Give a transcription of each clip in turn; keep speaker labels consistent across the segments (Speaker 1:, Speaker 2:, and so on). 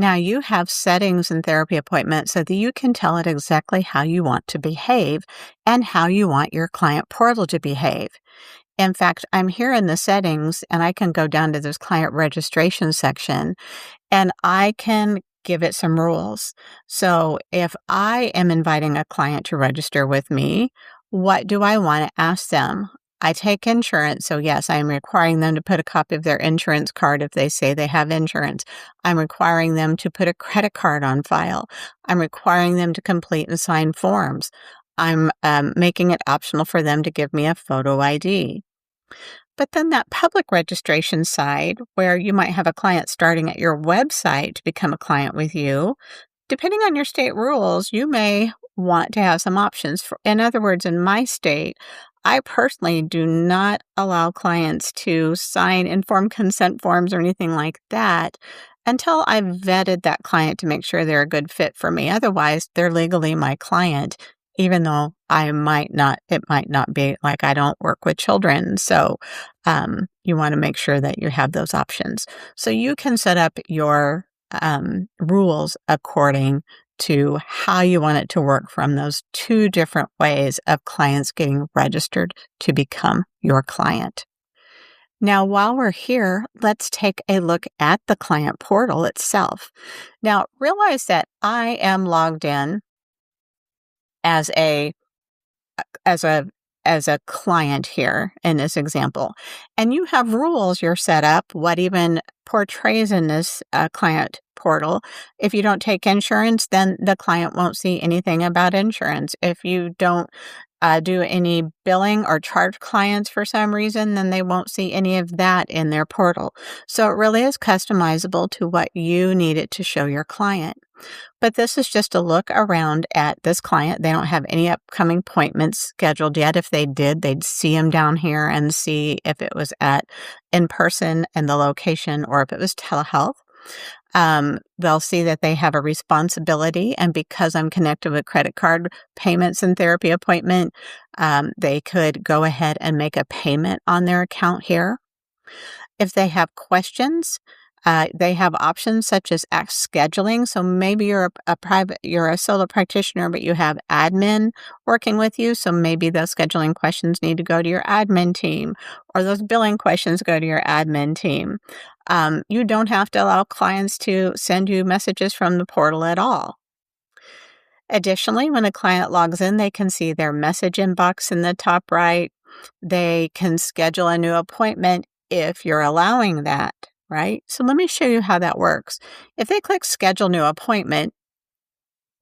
Speaker 1: Now you have settings in Therapy Appointment so that you can tell it exactly how you want to behave and how you want your client portal to behave. In fact, I'm here in the settings and I can go down to this client registration section and I can give it some rules. So if I am inviting a client to register with me, what do I want to ask them? I take insurance, so yes, I am requiring them to put a copy of their insurance card if they say they have insurance. I'm requiring them to put a credit card on file. I'm requiring them to complete and sign forms. I'm making it optional for them to give me a photo ID. But then that public registration side, where you might have a client starting at your website to become a client with you, depending on your state rules, you may want to have some options. In other words, in my state, I personally do not allow clients to sign informed consent forms or anything like that until I've vetted that client to make sure they're a good fit for me. Otherwise, they're legally my client, even though it might not be like I don't work with children. So you want to make sure that you have those options. So you can set up your rules according to how you want it to work from those two different ways of clients getting registered to become your client. Now, while we're here, let's take a look at the client portal itself. Now, realize that I am logged in as a client here in this example, and you have rules you're set up, what even portrays in this client portal. If you don't take insurance, then the client won't see anything about insurance. If you don't do any billing or charge clients for some reason, then they won't see any of that in their portal. So it really is customizable to what you need it to show your client. But this is just a look around at this client. They don't have any upcoming appointments scheduled yet. If they did, they'd see them down here and see if it was at in person and the location or if it was telehealth. They'll see that they have a responsibility, and because I'm connected with credit card payments and Therapy Appointment, they could go ahead and make a payment on their account here. If they have questions, they have options such as scheduling. So maybe you're a solo practitioner, but you have admin working with you. So maybe those scheduling questions need to go to your admin team, or those billing questions go to your admin team. You don't have to allow clients to send you messages from the portal at all. Additionally, when a client logs in, they can see their message inbox in the top right. They can schedule a new appointment if you're allowing that. Right? So let me show you how that works. If they click schedule new appointment,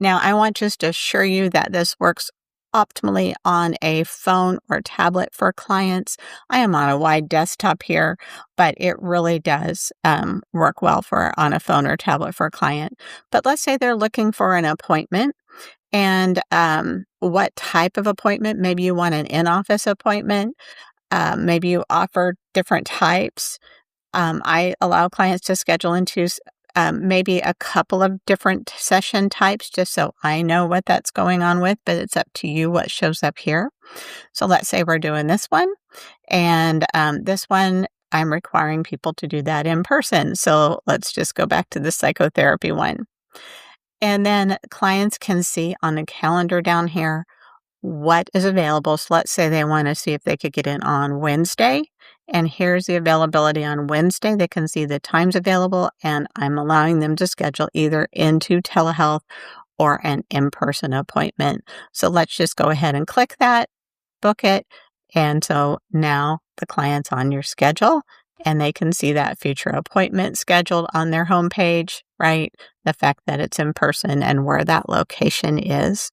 Speaker 1: now I want just to assure you that this works optimally on a phone or tablet for clients. I am on a wide desktop here, but it really does work well on a phone or tablet for a client. But let's say they're looking for an appointment, and what type of appointment? Maybe you want an in-office appointment. Maybe you offer different types. I allow clients to schedule into maybe a couple of different session types just so I know what that's going on with, but it's up to you what shows up here. So let's say we're doing this one, and this one, I'm requiring people to do that in person. So let's just go back to the psychotherapy one. And then clients can see on the calendar down here what is available. So let's say they want to see if they could get in on Wednesday, and here's the availability on Wednesday. They can see the times available, and I'm allowing them to schedule either into telehealth or an in-person appointment. So let's just go ahead and click that, book it, and so now the client's on your schedule, and they can see that future appointment scheduled on their homepage, right? The fact that it's in person and where that location is.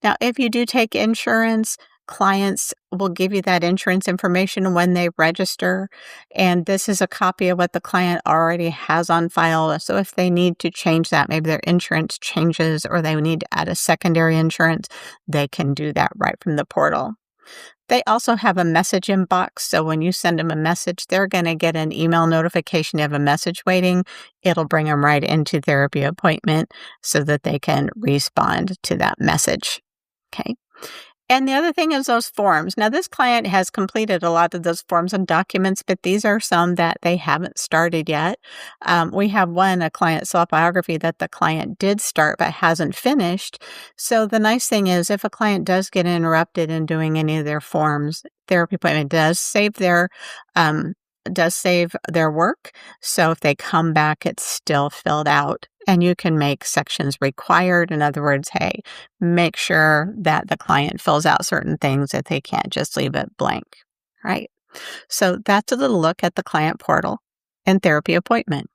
Speaker 1: Now, if you do take insurance, clients will give you that insurance information when they register, and this is a copy of what the client already has on file. So if they need to change that, maybe their insurance changes or they need to add a secondary insurance, they can do that right from the portal. They also have a message inbox, so when you send them a message, they're going to get an email notification of a message waiting. It'll bring them right into Therapy Appointment so that they can respond to that message. Okay. And the other thing is those forms. Now, this client has completed a lot of those forms and documents, but these are some that they haven't started yet. We have one, a client self-biography that the client did start but hasn't finished. So the nice thing is if a client does get interrupted in doing any of their forms, therapy appointment um, does save their work. So if they come back, it's still filled out. And you can make sections required. In other words, hey, make sure that the client fills out certain things that they can't just leave it blank, right? So that's a little look at the client portal and therapy appointment.